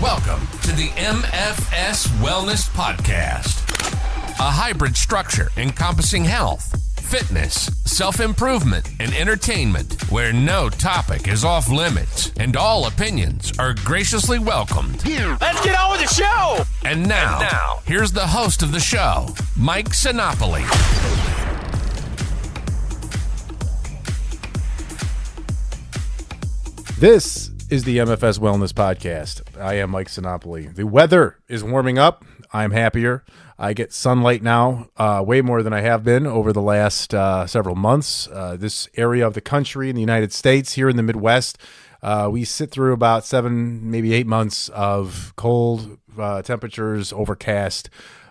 Welcome to the MFS Wellness Podcast, a hybrid structure encompassing health, fitness, self-improvement, and entertainment, where no topic is off limits and all opinions are graciously welcomed. Let's get on with the show! And now, here's the host of the show, Mike Sinopoli. This is the MFS Wellness Podcast. I am Mike Sinopoli. The weather is warming up. I'm happier. I get sunlight now, way more than I have been over the last several months. This area of the country in the United States, here in the Midwest, we sit through about 7, maybe 8 months of cold temperatures, overcast.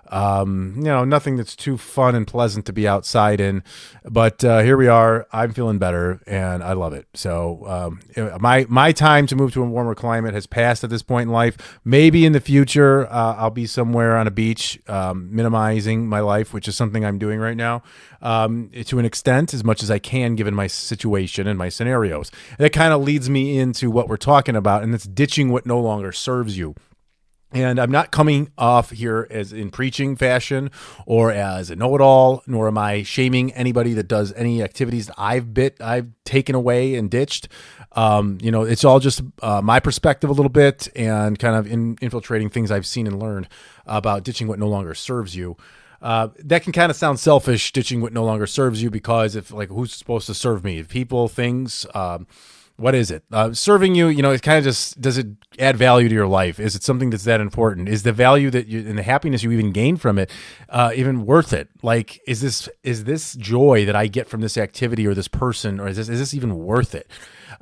Nothing that's too fun and pleasant to be outside in, but here we are. I'm feeling better and I love it. So my time to move to a warmer climate has passed at this point in life. Maybe in the future I'll be somewhere on a beach, minimizing my life, which is something I'm doing right now, to an extent, as much as I can given my situation and my scenarios. And that kind of leads me into what we're talking about, and it's ditching what no longer serves you. And I'm not coming off here as in preaching fashion or as a know-it-all, nor am I shaming anybody that does any activities that I've taken away and ditched. It's all just my perspective a little bit and kind of infiltrating things I've seen and learned about ditching what no longer serves you. That can kind of sound selfish, ditching what no longer serves you, because who's supposed to serve me? People, things, what is it? Serving you, it kind of just, does it add value to your life? Is it something that's that important? Is the value that you and the happiness you even gain from it even worth it? Like, is this joy that I get from this activity or this person, or is this even worth it?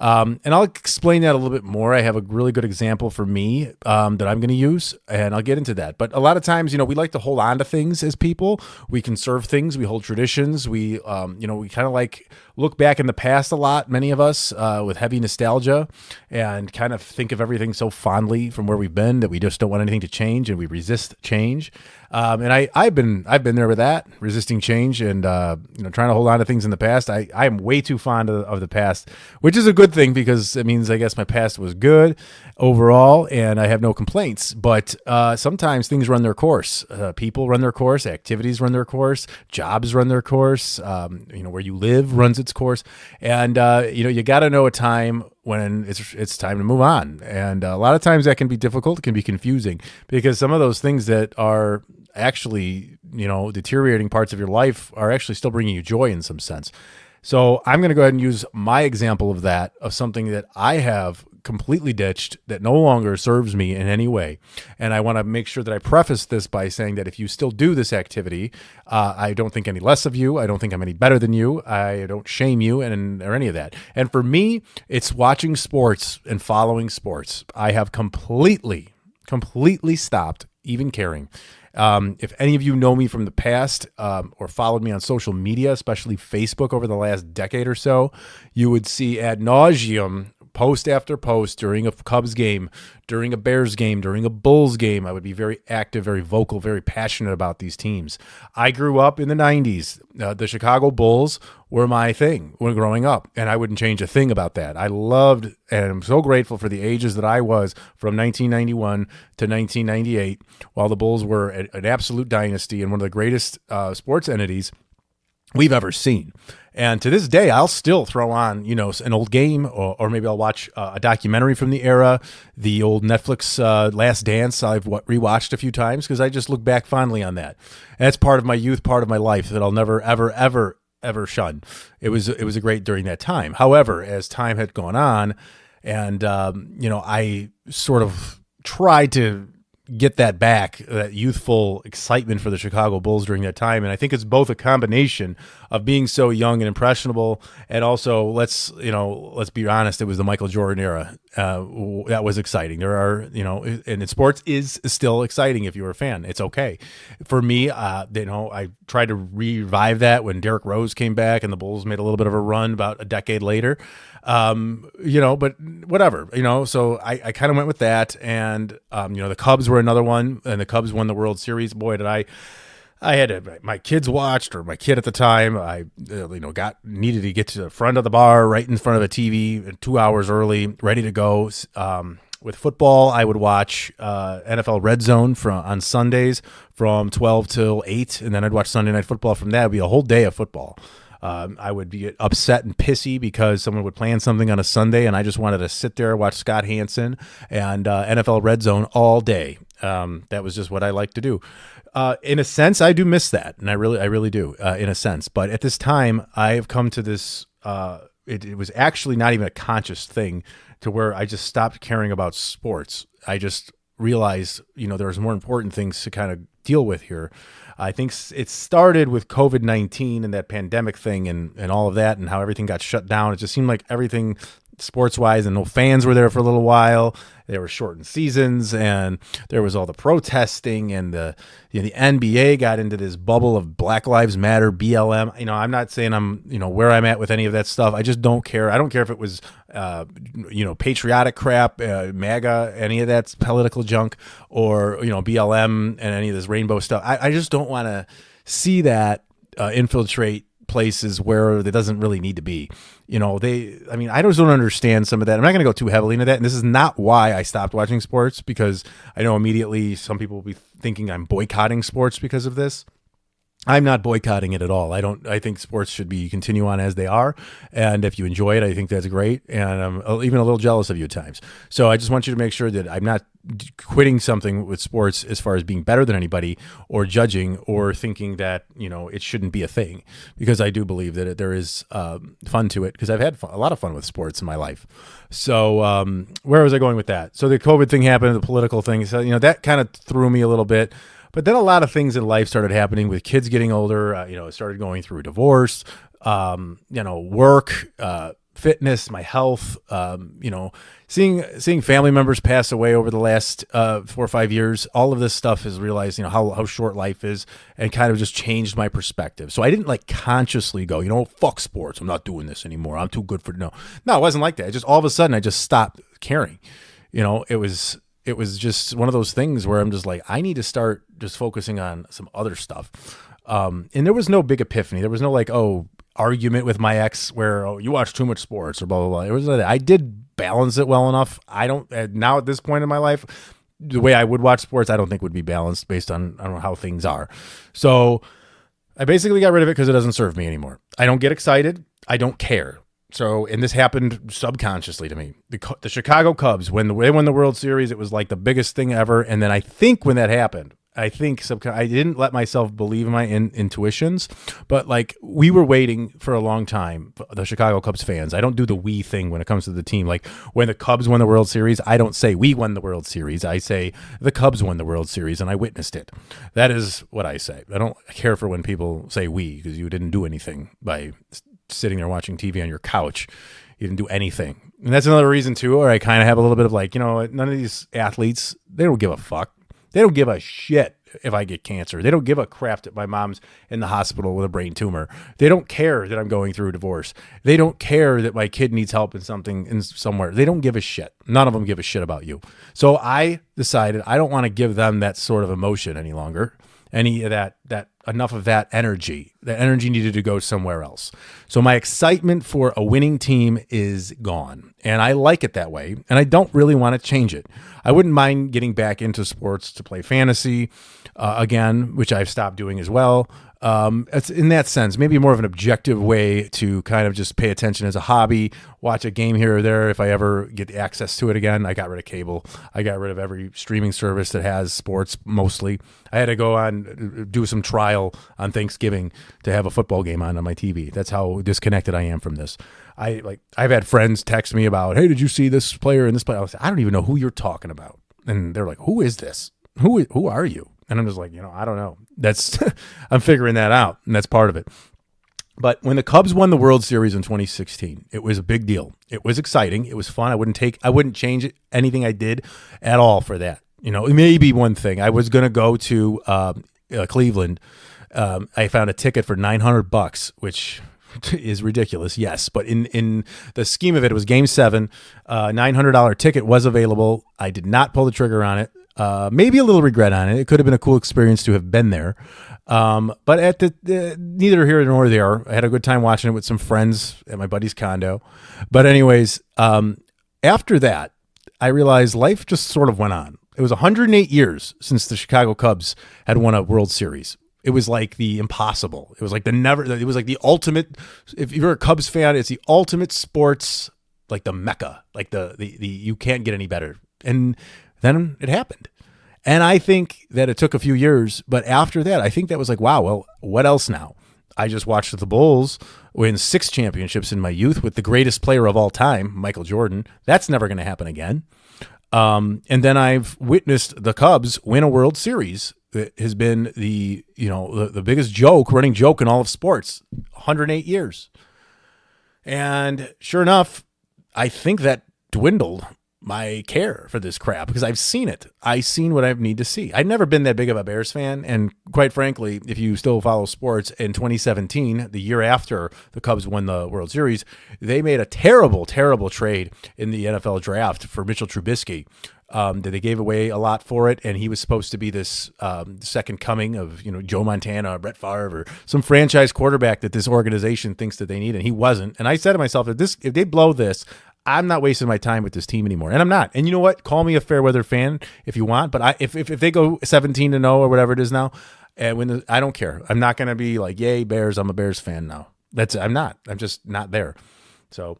And I'll explain that a little bit more. I have a really good example for me that I'm going to use, and I'll get into that. But a lot of times, we like to hold on to things as people. We conserve things. We hold traditions. We kind of like look back in the past a lot, many of us, with heavy nostalgia, and kind of think of everything so fondly from where we've been that we just don't want anything to change, and we resist change. And I've been there with that, resisting change and trying to hold on to things in the past. I am way too fond of the past, which is a good thing because it means I guess my past was good overall, and I have no complaints. But sometimes things run their course. People run their course. Activities run their course. Jobs run their course. Where you live runs its course, and you got to know a time when it's time to move on. And a lot of times that can be difficult. It can be confusing because some of those things that are actually, deteriorating parts of your life are actually still bringing you joy in some sense. So I'm going to go ahead and use my example of that, of something that I have completely ditched that no longer serves me in any way. And I want to make sure that I preface this by saying that if you still do this activity, I don't think any less of you. I don't think I'm any better than you. I don't shame you or any of that. And for me, it's watching sports and following sports. I have completely stopped even caring. If any of you know me from the past or followed me on social media, especially Facebook over the last decade or so, you would see ad nauseum, post after post during a Cubs game, during a Bears game, during a Bulls game. I would be very active, very vocal, very passionate about these teams. I grew up in the 90s. The Chicago Bulls were my thing when growing up, and I wouldn't change a thing about that. I loved, and I'm so grateful for the ages that I was from 1991 to 1998, while the Bulls were an absolute dynasty and one of the greatest sports entities we've ever seen. And to this day, I'll still throw on, an old game, or maybe I'll watch a documentary from the era, the old Netflix Last Dance. I've rewatched a few times because I just look back fondly on that. And that's part of my youth, part of my life that I'll never, ever, ever, ever shun. It was a great during that time. However, as time had gone on, and I sort of tried to get that back, that youthful excitement for the Chicago Bulls during that time. And I think it's both a combination of being so young and impressionable, and also let's be honest, it was the Michael Jordan era. That was exciting. There are, and sports is still exciting if you're a fan. It's okay. For me, I tried to revive that when Derrick Rose came back and the Bulls made a little bit of a run about a decade later. But whatever, so I kind of went with that. And, the Cubs were another one, and the Cubs won the World Series. Boy, did I had my kids watched, or my kid at the time, I needed to get to the front of the bar, right in front of a TV 2 hours early, ready to go. With football, I would watch NFL Red Zone on Sundays from 12 till 8, and then I'd watch Sunday Night Football from that. It would be a whole day of football. I would be upset and pissy because someone would plan something on a Sunday, and I just wanted to sit there, watch Scott Hansen and NFL Red Zone all day. That was just what I like to do. In a sense, I do miss that, and I really do, in a sense. But at this time, I have come to this. It was actually not even a conscious thing, to where I just stopped caring about sports. I just realized, there's more important things to kind of deal with here. I think it started with COVID-19 and that pandemic thing and all of that, and how everything got shut down. It just seemed like everything sports-wise, and no fans were there for a little while. There were shortened seasons, and there was all the protesting, and the NBA got into this bubble of Black Lives Matter, BLM. I'm not saying I'm where I'm at with any of that stuff. I just don't care. I don't care if it was patriotic crap, MAGA, any of that political junk, or BLM and any of this rainbow stuff. I just don't want to see that infiltrate places where it doesn't really need to be. I just don't understand some of that. I'm not going to go too heavily into that. And this is not why I stopped watching sports, because I know immediately some people will be thinking I'm boycotting sports because of this. I'm not boycotting it at all. I think sports should continue on as they are. And if you enjoy it, I think that's great. And I'm even a little jealous of you at times. So I just want you to make sure that I'm not quitting something with sports as far as being better than anybody, or judging, or thinking that, it shouldn't be a thing, because I do believe that there is fun to it, because I've had a lot of fun with sports in my life. So where was I going with that? So the COVID thing happened, the political thing. So, that kind of threw me a little bit. But then a lot of things in life started happening with kids getting older. Started going through divorce, work, fitness, my health. Seeing family members pass away over the last 4 or 5 years. All of this stuff has realized, how short life is, and kind of just changed my perspective. So I didn't consciously go, fuck sports. I'm not doing this anymore. I'm too good for no. It wasn't like that. All of a sudden I just stopped caring. It was just one of those things where I'm just like, I need to start just focusing on some other stuff. And there was no big epiphany. There was no argument with my ex where, you watch too much sports or blah, blah, blah. It was I did balance it well enough. I don't, now at this point in my life, the way I would watch sports, I don't think would be balanced based on, I don't know, how things are. So I basically got rid of it because it doesn't serve me anymore. I don't get excited. I don't care. So, and this happened subconsciously to me. The Chicago Cubs, when they won the World Series, it was like the biggest thing ever. And then I think when that happened, I didn't let myself believe my intuitions, but we were waiting for a long time, the Chicago Cubs fans. I don't do the we thing when it comes to the team. When the Cubs won the World Series, I don't say we won the World Series. I say the Cubs won the World Series and I witnessed it. That is what I say. I don't care for when people say we, because you didn't do anything by sitting there watching TV on your couch. You didn't do anything. And that's another reason too, or I kind of have a little bit of none of these athletes, they don't give a fuck. They don't give a shit if I get cancer. They don't give a crap that my mom's in the hospital with a brain tumor. They don't care that I'm going through a divorce. They don't care that my kid needs help in somewhere. They don't give a shit. None of them give a shit about you. So I decided I don't want to give them that sort of emotion any longer. Any of that enough of that energy. That energy needed to go somewhere else. So my excitement for a winning team is gone. And I like it that way. And I don't really want to change it. I wouldn't mind getting back into sports to play fantasy again, which I've stopped doing as well. It's in that sense, maybe more of an objective way to kind of just pay attention as a hobby, watch a game here or there. If I ever get access to it again, I got rid of cable. I got rid of every streaming service that has sports mostly. I had to go on, do some trial on Thanksgiving to have a football game on my TV. That's how disconnected I am from this. I've had friends text me about, hey, did you see this player and this player? I was like, I don't even know who you're talking about. And they're like, who is this? Who are you? And I'm just like, I don't know. That's I'm figuring that out, and that's part of it. But when the Cubs won the World Series in 2016, it was a big deal. It was exciting. It was fun. I wouldn't change anything I did at all for that. Maybe one thing. I was going to go to Cleveland. I found a ticket for $900, which is ridiculous. Yes. But in the scheme of it, it was Game 7. $900 ticket was available. I did not pull the trigger on it. Maybe a little regret on it. It could have been a cool experience to have been there. But at neither here nor there. I had a good time watching it with some friends at my buddy's condo. But anyways, after that, I realized life just sort of went on. It was 108 years since the Chicago Cubs had won a World Series. It was like the impossible. It was like it was like the ultimate. If you're a Cubs fan, it's the ultimate sports, like the mecca, like the you can't get any better. And then it happened. And I think that it took a few years, but after that, I think that was like, wow, well, what else now? I just watched the Bulls win 6 championships in my youth with the greatest player of all time, Michael Jordan. That's never going to happen again. And then I've witnessed the Cubs win a World Series. It has been the biggest running joke in all of sports, 108 years. And sure enough, I think that dwindled my care for this crap because I've seen it. I've seen what I need to see. I've never been that big of a Bears fan. And quite frankly, if you still follow sports, in 2017, the year after the Cubs won the World Series, they made a terrible, terrible trade in the NFL draft for Mitchell Trubisky. They gave away a lot for it, and he was supposed to be this second coming of Joe Montana, or Brett Favre, or some franchise quarterback that this organization thinks that they need, and he wasn't. And I said to myself, if they blow this, I'm not wasting my time with this team anymore, and I'm not. And you know what? Call me a fair weather fan if you want, but if they go 17-0 or whatever it is now, and I don't care. I'm not going to be like, yay Bears. I'm a Bears fan now. I'm not. I'm just not there. So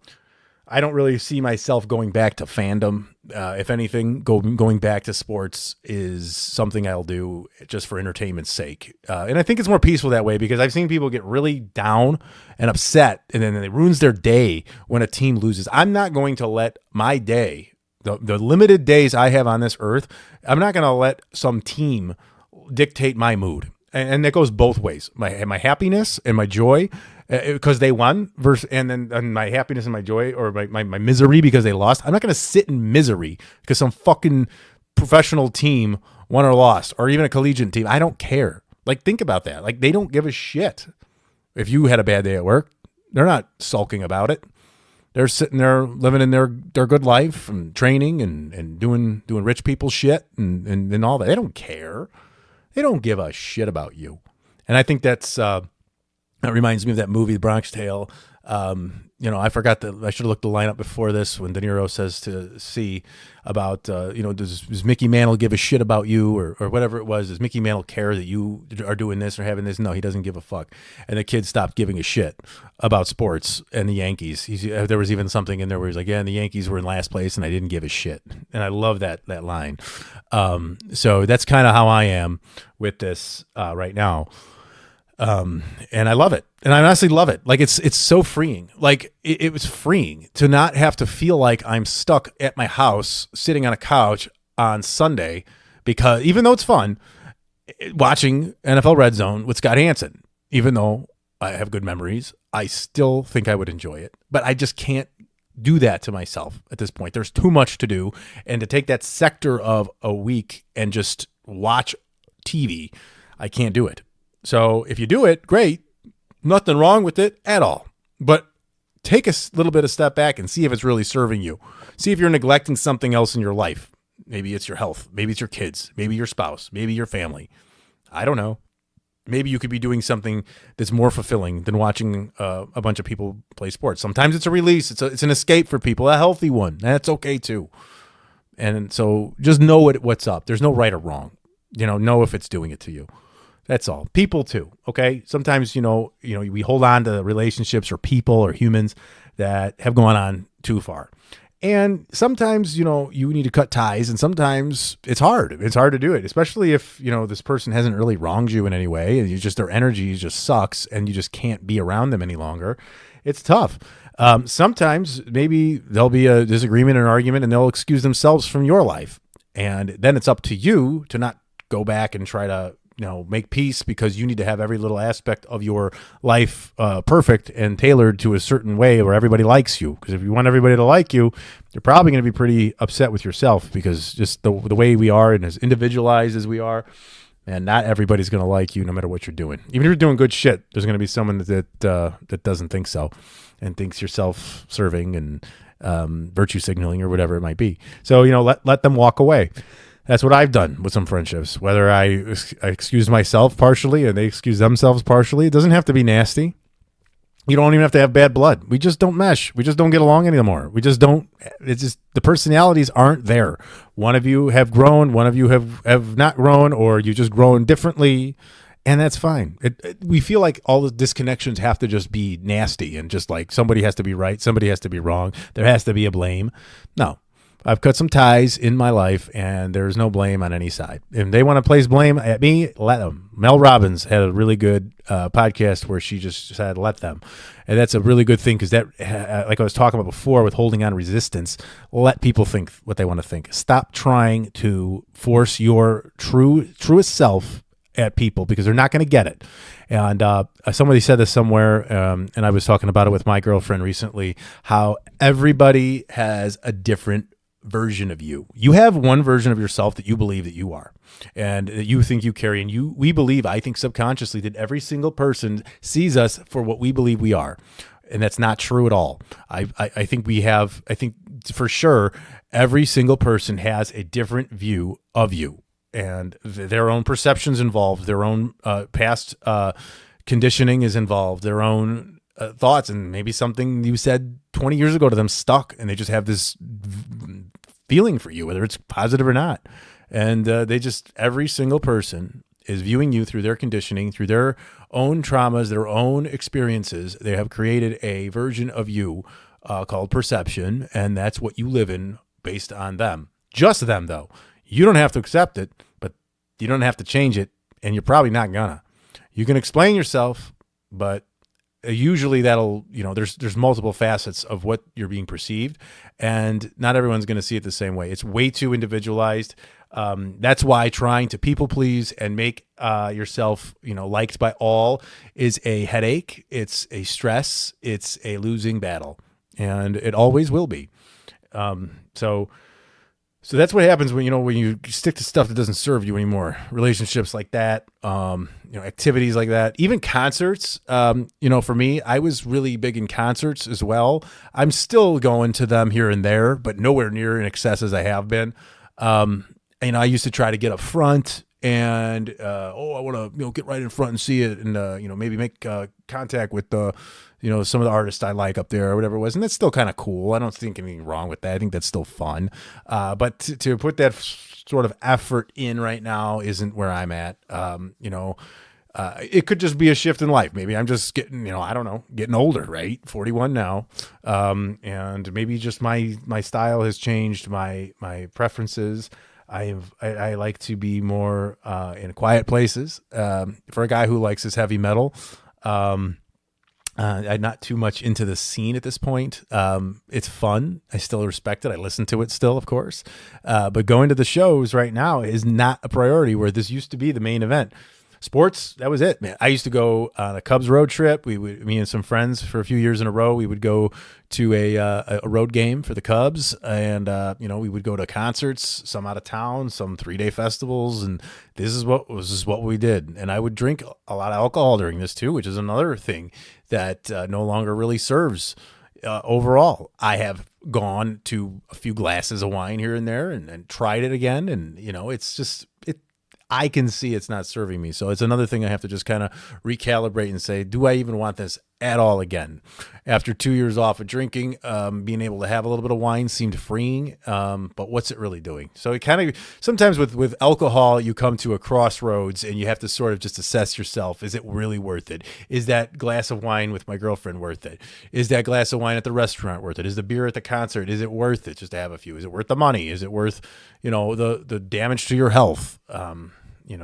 I don't really see myself going back to fandom. If anything, going back to sports is something I'll do just for entertainment's sake. And I think it's more peaceful that way because I've seen people get really down and upset, and then it ruins their day when a team loses. I'm not going to let my day, the limited days I have on this earth, I'm not going to let some team dictate my mood. And that goes both ways. My happiness and my joy because they won and my happiness and my joy or my misery because they lost. I'm not going to sit in misery because some fucking professional team won or lost, or even a collegiate team. I don't care. Like, think about that. Like, they don't give a shit. If you had a bad day at work, they're not sulking about it. They're sitting there living in their good life and training and doing rich people shit and all that. They don't care. They don't give a shit about you. And I think that reminds me of that movie, The Bronx Tale. I forgot I should have looked the lineup before this when De Niro says to C about, does Mickey Mantle give a shit about you or whatever it was? Does Mickey Mantle care that you are doing this or having this? No, he doesn't give a fuck. And the kid stopped giving a shit about sports and the Yankees. There was even something in there where he's like, yeah, and the Yankees were in last place and I didn't give a shit. And I love that line. So that's kind of how I am with this right now. And I love it. And I honestly love it. Like, it's so freeing. Like, it was freeing to not have to feel like I'm stuck at my house sitting on a couch on Sunday, because even though it's fun watching NFL Red Zone with Scott Hansen, even though I have good memories, I still think I would enjoy it, but I just can't do that to myself at this point. There's too much to do. And to take that sector of a week and just watch TV, I can't do it. So if you do it, great. Nothing wrong with it at all. But take a little bit of step back and see if it's really serving you. See if you're neglecting something else in your life. Maybe it's your health. Maybe it's your kids. Maybe your spouse. Maybe your family. I don't know. Maybe you could be doing something that's more fulfilling than watching a bunch of people play sports. Sometimes it's a release. It's an escape for people, a healthy one. That's okay too. And so just know what's up. There's no right or wrong. Know if it's doing it to you. That's all. People too. Okay. Sometimes, we hold on to relationships or people or humans that have gone on too far. And sometimes, you need to cut ties, and sometimes it's hard. It's hard to do it, especially if, this person hasn't really wronged you in any way and their energy just sucks and you just can't be around them any longer. It's tough. Sometimes maybe there'll be a disagreement or an argument and they'll excuse themselves from your life. And then it's up to you to not go back and try to, make peace, because you need to have every little aspect of your life perfect and tailored to a certain way where everybody likes you. Because if you want everybody to like you, you're probably going to be pretty upset with yourself, because just the way we are and as individualized as we are, and not everybody's going to like you no matter what you're doing. Even if you're doing good shit, there's going to be someone that doesn't think so and thinks you're self-serving and virtue signaling or whatever it might be. So, let them walk away. That's what I've done with some friendships, whether I excuse myself partially and they excuse themselves partially. It doesn't have to be nasty. You don't even have to have bad blood. We just don't mesh. We just don't get along anymore. We just don't. It's just the personalities aren't there. One of you have grown. One of you have not grown, or you just grown differently, and that's fine. We feel like all the disconnections have to just be nasty and just like somebody has to be right, somebody has to be wrong. There has to be a blame. No. I've cut some ties in my life, and there's no blame on any side. If they want to place blame at me, let them. Mel Robbins had a really good podcast where she just said, let them. And that's a really good thing because that, like I was talking about before with holding on resistance, let people think what they want to think. Stop trying to force your truest self at people because they're not going to get it. And somebody said this somewhere, and I was talking about it with my girlfriend recently, how everybody has a different version of you. You have one version of yourself that you believe that you are and that you think you carry. And we believe, I think subconsciously, that every single person sees us for what we believe we are. And that's not true at all. I think for sure, every single person has a different view of you and their own perceptions involved, their own past conditioning is involved, their own thoughts, and maybe something you said 20 years ago to them stuck, and they just have this feeling for you, whether it's positive or not. And every single person is viewing you through their conditioning, through their own traumas, their own experiences. They have created a version of you called perception, and that's what you live in based on them. Just them, though. You don't have to accept it, but you don't have to change it, and you're probably not gonna. You can explain yourself, but usually that'll, there's multiple facets of what you're being perceived, and not everyone's going to see it the same way. It's way too individualized. That's why trying to people please and make yourself, liked by all is a headache. It's a stress. It's a losing battle, and it always will be. So that's what happens when you stick to stuff that doesn't serve you anymore. Relationships like that, activities like that, even concerts. For me, I was really big in concerts as well. I'm still going to them here and there, but nowhere near in excess as I have been. I used to try to get up front and, I want to, get right in front and see it and, maybe make contact with some of the artists I like up there or whatever it was. And that's still kind of cool. I don't think anything wrong with that. I think that's still fun. But to put that sort of effort in right now isn't where I'm at. It could just be a shift in life. Maybe I'm just getting, getting older, right? 41 now. And maybe just my style has changed, my preferences. I like to be more in quiet places. For a guy who likes his heavy metal, I'm not too much into the scene at this point. It's fun. I still respect it. I listen to it still, of course. But going to the shows right now is not a priority where this used to be the main event. Sports, that was it, man. I used to go on a Cubs road trip. Me and some friends for a few years in a row, we would go to a road game for the Cubs, and we would go to concerts, some out of town, some 3-day festivals, and this is what we did. And I would drink a lot of alcohol during this too, which is another thing that no longer really serves overall. I have gone to a few glasses of wine here and there, and tried it again, and it's just it. I can see it's not serving me. So it's another thing I have to just kind of recalibrate and say, do I even want this at all again? After 2 years off of drinking, being able to have a little bit of wine seemed freeing, but what's it really doing? So it kind of, sometimes with alcohol, you come to a crossroads and you have to sort of just assess yourself. Is it really worth it? Is that glass of wine with my girlfriend worth it? Is that glass of wine at the restaurant worth it? Is the beer at the concert, is it worth it just to have a few? Is it worth the money? Is it worth, the damage to your health?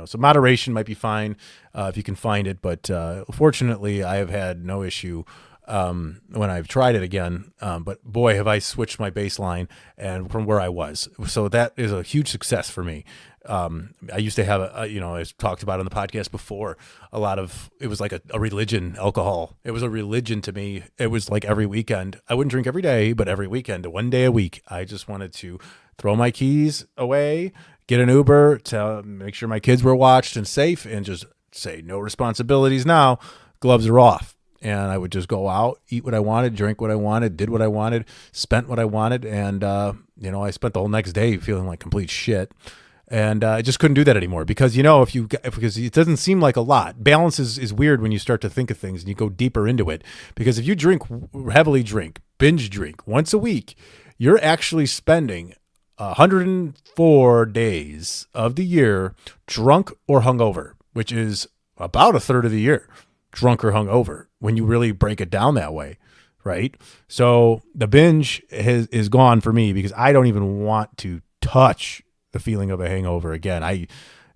So moderation might be fine if you can find it, but fortunately, I have had no issue when I've tried it again. But boy, have I switched my baseline and from where I was. So that is a huge success for me. I used to have I talked about on the podcast before, it was like a religion, alcohol. It was a religion to me. It was like every weekend. I wouldn't drink every day, but every weekend, 1 day a week, I just wanted to throw my keys away, get an Uber to make sure my kids were watched and safe, and just say no responsibilities now. Gloves are off. And I would just go out, eat what I wanted, drink what I wanted, did what I wanted, spent what I wanted. And, I spent the whole next day feeling like complete shit. And I just couldn't do that anymore because, because it doesn't seem like a lot. Balance is weird when you start to think of things and you go deeper into it. Because if you heavily drink, binge drink once a week, you're actually spending 104 days of the year drunk or hungover, which is about a third of the year drunk or hungover when you really break it down that way. Right. So the binge is gone for me because I don't even want to touch the feeling of a hangover again. I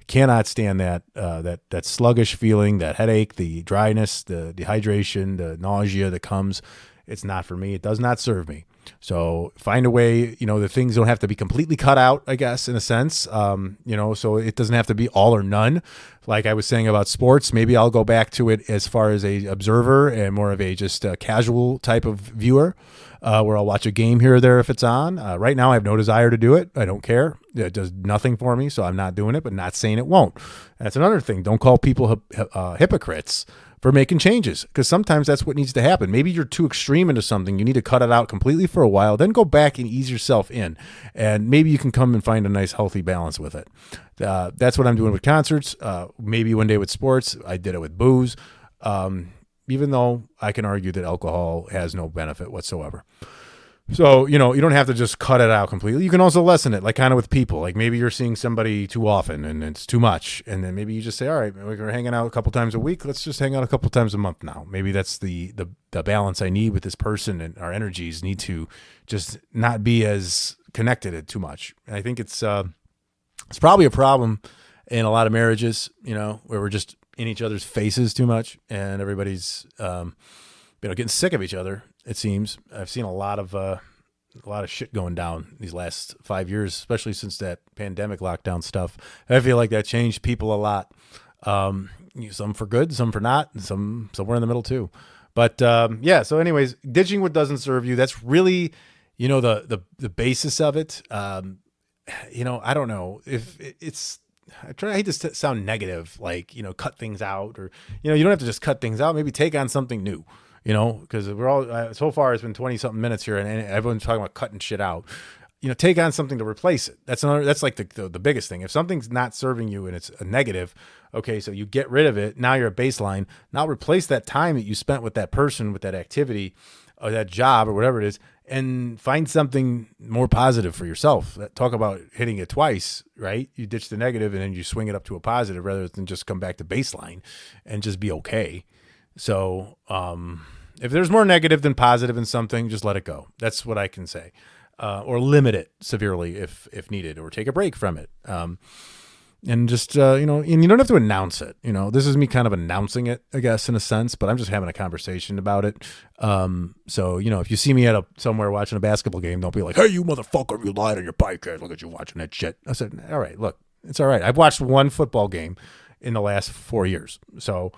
cannot stand that sluggish feeling, that headache, the dryness, the dehydration, the nausea that comes. It's not for me. It does not serve me. So find a way, the things don't have to be completely cut out, I guess, in a sense, so it doesn't have to be all or none. Like I was saying about sports, maybe I'll go back to it as far as a observer and more of a just a casual type of viewer, where I'll watch a game here or there if it's on. Right now, I have no desire to do it. I don't care. It does nothing for me, so I'm not doing it, but not saying it won't. That's another thing. Don't call people hypocrites for making changes, because sometimes that's what needs to happen. Maybe you're too extreme into something. You need to cut it out completely for a while, then go back and ease yourself in, and maybe you can come and find a nice healthy balance with it. That's what I'm doing with concerts. Maybe one day with sports. I did it with booze, even though I can argue that alcohol has no benefit whatsoever. So, you don't have to just cut it out completely. You can also lessen it, like kind of with people. Like maybe you're seeing somebody too often and it's too much. And then maybe you just say, all right, we're hanging out a couple times a week. Let's just hang out a couple times a month now. Maybe that's the balance I need with this person, and our energies need to just not be as connected too much. And I think it's probably a problem in a lot of marriages, where we're just in each other's faces too much and everybody's, getting sick of each other. It seems I've seen a lot of shit going down these last 5 years, especially since that pandemic lockdown stuff. I feel like that changed people a lot. Some for good, some for not, and some somewhere in the middle too. But so anyways, ditching what doesn't serve you. That's really, the basis of it. I don't know if it's. I hate to sound negative, like, cut things out, or, you don't have to just cut things out. Maybe take on something new. Because we're all, so far it's been 20 something minutes here and everyone's talking about cutting shit out. Take on something to replace it. That's like the biggest thing. If something's not serving you and it's a negative, okay, so you get rid of it. Now you're at baseline. Now replace that time that you spent with that person, with that activity or that job or whatever it is, and find something more positive for yourself. Talk about hitting it twice, right? You ditch the negative and then you swing it up to a positive rather than just come back to baseline and just be okay. So, if there's more negative than positive in something, just let it go. That's what I can say, or limit it severely if needed, or take a break from it. And just, and you don't have to announce it. This is me kind of announcing it, I guess, in a sense, but I'm just having a conversation about it. So, if you see me at somewhere watching a basketball game, don't be like, hey, you motherfucker, you lied on your podcast. Look at you watching that shit. I said, all right, look, it's all right. I've watched one football game in the last 4 years. So,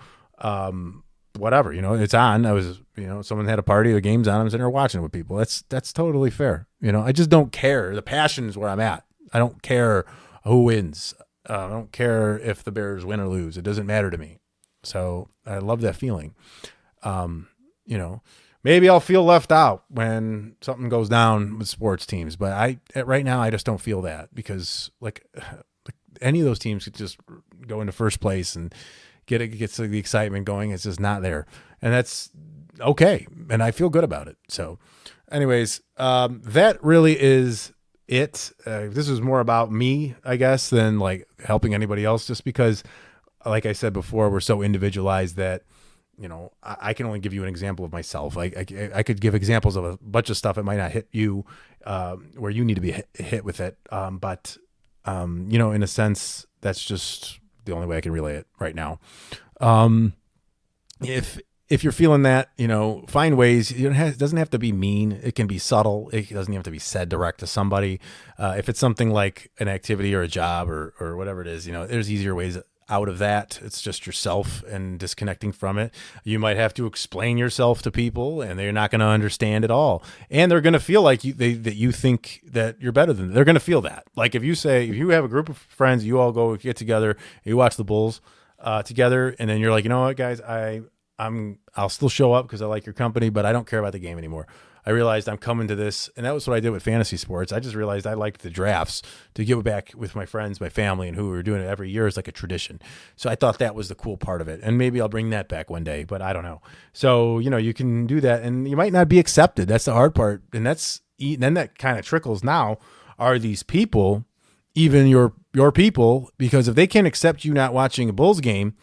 whatever, it's on. I was, someone had a party, the game's on, I'm sitting there watching it with people. That's totally fair. I just don't care. The passion is where I'm at. I don't care who wins. I don't care if the Bears win or lose. It doesn't matter to me. So I love that feeling. Maybe I'll feel left out when something goes down with sports teams, but right now I just don't feel that, because like any of those teams could just go into first place and get the excitement going. It's just not there, and that's okay. And I feel good about it. So anyways, that really is it. This is more about me, I guess, than like helping anybody else, just because, like I said before, we're so individualized that, I can only give you an example of myself. I could give examples of a bunch of stuff that might not hit you, where you need to be hit with it. But in a sense, that's just the only way I can relay it right now. If you're feeling that, find ways. It doesn't have to be mean. It can be subtle. It doesn't have to be said direct to somebody. If it's something like an activity or a job or whatever it is, there's easier ways out of that. It's just yourself and disconnecting from it. You might have to explain yourself to people, and they're not going to understand at all. And they're going to feel like that you think that you're better than them. They're going to feel that. Like if you have a group of friends, you all go get together, you watch the Bulls together, and then you're like, you know what, guys, I'll still show up because I like your company, but I don't care about the game anymore. I realized I'm coming to this, and that was what I did with fantasy sports. I just realized I liked the drafts to give it back with my friends, my family, and who we were doing it every year is like a tradition. So I thought that was the cool part of it, and maybe I'll bring that back one day, but I don't know. So, you can do that, and you might not be accepted. That's the hard part, and then that kind of trickles now. Are these people even your people? Because if they can't accept you not watching a Bulls game,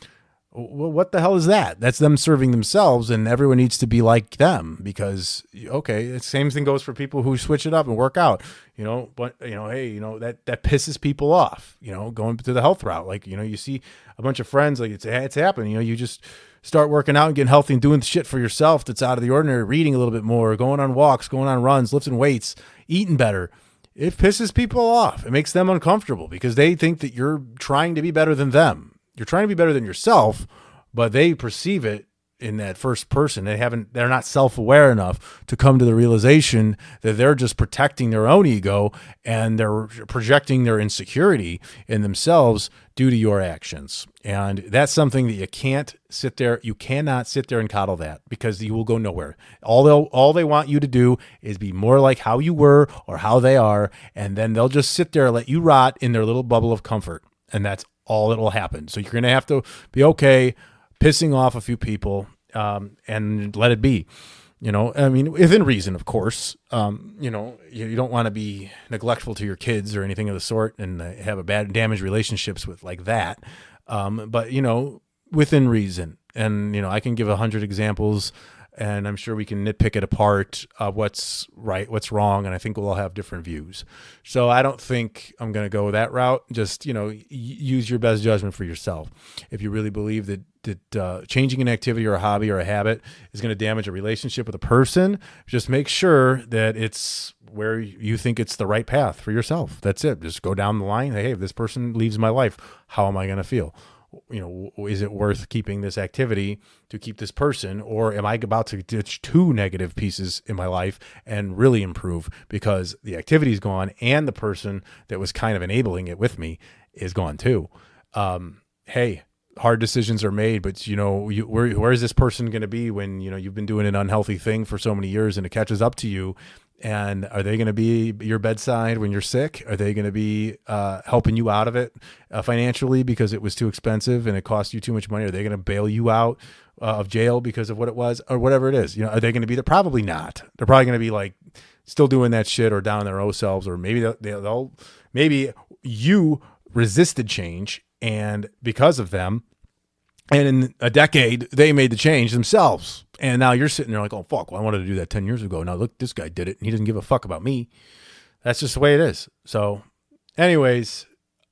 well, what the hell is that? That's them serving themselves, and everyone needs to be like them because, okay, the same thing goes for people who switch it up and work out, but, hey, that pisses people off, going to the health route. Like, you see a bunch of friends, like it's happening, you just start working out and getting healthy and doing shit for yourself that's out of the ordinary, reading a little bit more, going on walks, going on runs, lifting weights, eating better. It pisses people off. It makes them uncomfortable because they think that you're trying to be better than them. You're trying to be better than yourself, but they perceive it in that first person. They're not self-aware enough to come to the realization that they're just protecting their own ego and they're projecting their insecurity in themselves due to your actions. And that's something that you cannot sit there and coddle that because you will go nowhere. All they want you to do is be more like how you were or how they are, and then they'll just sit there and let you rot in their little bubble of comfort. And that's all that will happen. So you're going to have to be okay pissing off a few people and let it be. Within reason, of course. You don't want to be neglectful to your kids or anything of the sort and have a bad damaged relationships with like that. But within reason. And, I can give 100 examples and I'm sure we can nitpick it apart of what's right, what's wrong. And I think we'll all have different views. So I don't think I'm going to go that route. Just, use your best judgment for yourself. If you really believe that changing an activity or a hobby or a habit is going to damage a relationship with a person, just make sure that it's where you think it's the right path for yourself. That's it. Just go down the line. Hey, if this person leaves my life, how am I going to feel? Is it worth keeping this activity to keep this person, or am I about to ditch 2 negative pieces in my life and really improve because the activity is gone and the person that was kind of enabling it with me is gone too? Hey, hard decisions are made, but where is this person going to be when, you've been doing an unhealthy thing for so many years and it catches up to you? And are they going to be your bedside when you're sick? Are they going to be helping you out of it financially because it was too expensive and it cost you too much money? Are they going to bail you out of jail because of what it was or whatever it is? Are they going to be there? Probably not. They're probably going to be like still doing that shit or down in their own selves, or maybe maybe you resisted change, and because of them, and in a decade, they made the change themselves. And now you're sitting there like, oh, fuck, well, I wanted to do that 10 years ago. Now, look, this guy did it, and he doesn't give a fuck about me. That's just the way it is. So, anyways,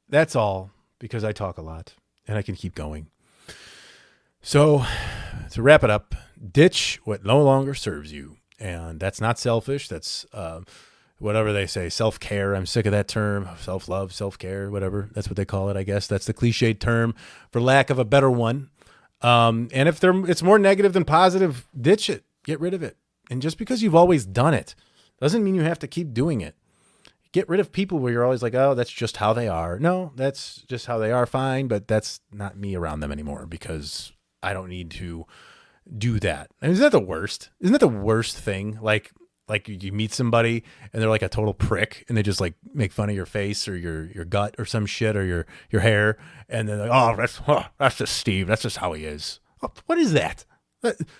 that's all because I talk a lot, and I can keep going. So, to wrap it up, ditch what no longer serves you. And that's not selfish. That's whatever they say, self-care. I'm sick of that term, self-love, self-care, whatever. That's what they call it, I guess. That's the cliched term for lack of a better one. And if it's more negative than positive, ditch it, get rid of it. And just because you've always done it doesn't mean you have to keep doing it. Get rid of people where you're always like, oh, that's just how they are. No, that's just how they are. Fine. But that's not me around them anymore because I don't need to do that. And isn't that the worst? Isn't that the worst thing? Like you meet somebody and they're like a total prick and they just like make fun of your face or your gut or some shit or your hair. And they're like, that's just Steve. That's just how he is. What is that?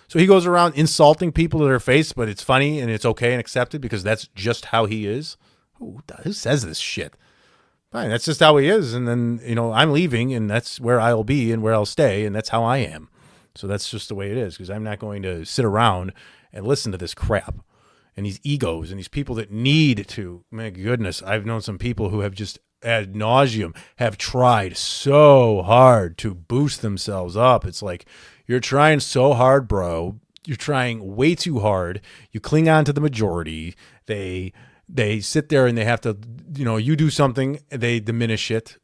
So he goes around insulting people to their face, but it's funny and it's okay and accepted because that's just how he is. Who says this shit? Fine. That's just how he is. And then, I'm leaving and that's where I'll be and where I'll stay. And that's how I am. So that's just the way it is because I'm not going to sit around and listen to this crap. And these egos and these people that need to, my goodness, I've known some people who have just ad nauseum have tried so hard to boost themselves up. It's like, you're trying so hard, bro. You're trying way too hard. You cling on to the majority. They sit there and they have to, you do something, they diminish it.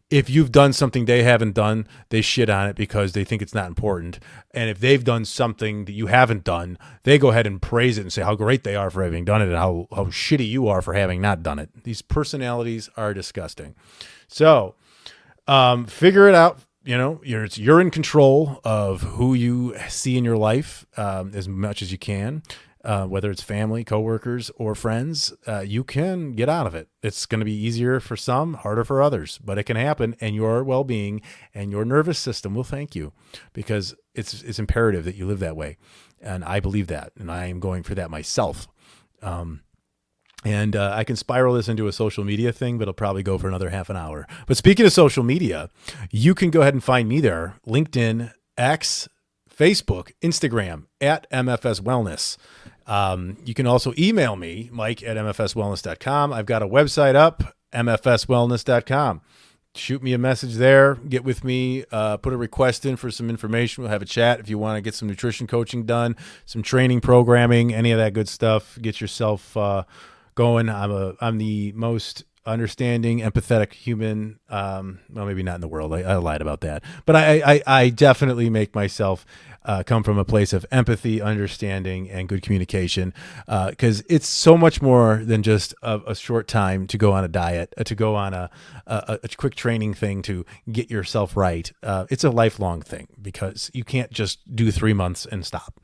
If you've done something they haven't done, they shit on it because they think it's not important. And if they've done something that you haven't done, they go ahead and praise it and say how great they are for having done it and how shitty you are for having not done it. These personalities are disgusting. So figure it out. You're in control of who you see in your life as much as you can. whether it's family, coworkers, or friends, you can get out of it. It's going to be easier for some, harder for others, but it can happen, and your well-being and your nervous system will thank you, because it's imperative that you live that way. And I believe that, and I am going for that myself. And I can spiral this into a social media thing, but it'll probably go for another half an hour. But speaking of social media, you can go ahead and find me there: LinkedIn, X, Facebook, Instagram, at MFS Wellness. You can also email me, mike@mfswellness.com. I've got a website up, mfswellness.com. Shoot me a message there. Get with me. Put a request in for some information. We'll have a chat if you want to get some nutrition coaching done, some training programming, any of that good stuff. Get yourself going. I'm the most understanding, empathetic human. Well, maybe not in the world. I lied about that, but I definitely make myself come from a place of empathy, understanding, and good communication. Because it's so much more than just a short time to go on a diet, to go on a quick training thing to get yourself right. It's a lifelong thing, because you can't just do 3 months and stop.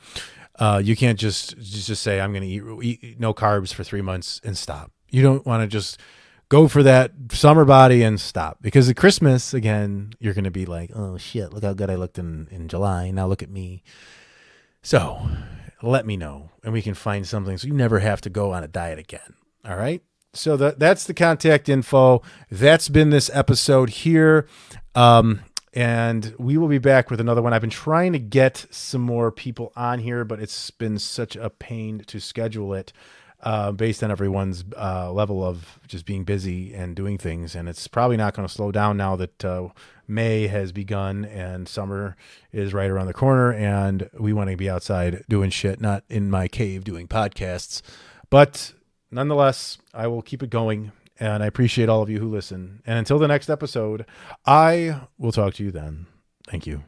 You can't just say, I'm going to eat no carbs for 3 months and stop. You don't want to just go for that summer body and stop, because at Christmas, again, you're going to be like, oh shit, look how good I looked in July. Now look at me. So let me know, and we can find something so you never have to go on a diet again. All right. So that's the contact info. That's been this episode here. And we will be back with another one. I've been trying to get some more people on here, but it's been such a pain to schedule it based on everyone's level of just being busy and doing things. And it's probably not going to slow down now that May has begun and summer is right around the corner, and we want to be outside doing shit, not in my cave doing podcasts. But nonetheless, I will keep it going. And I appreciate all of you who listen. And until the next episode, I will talk to you then. Thank you.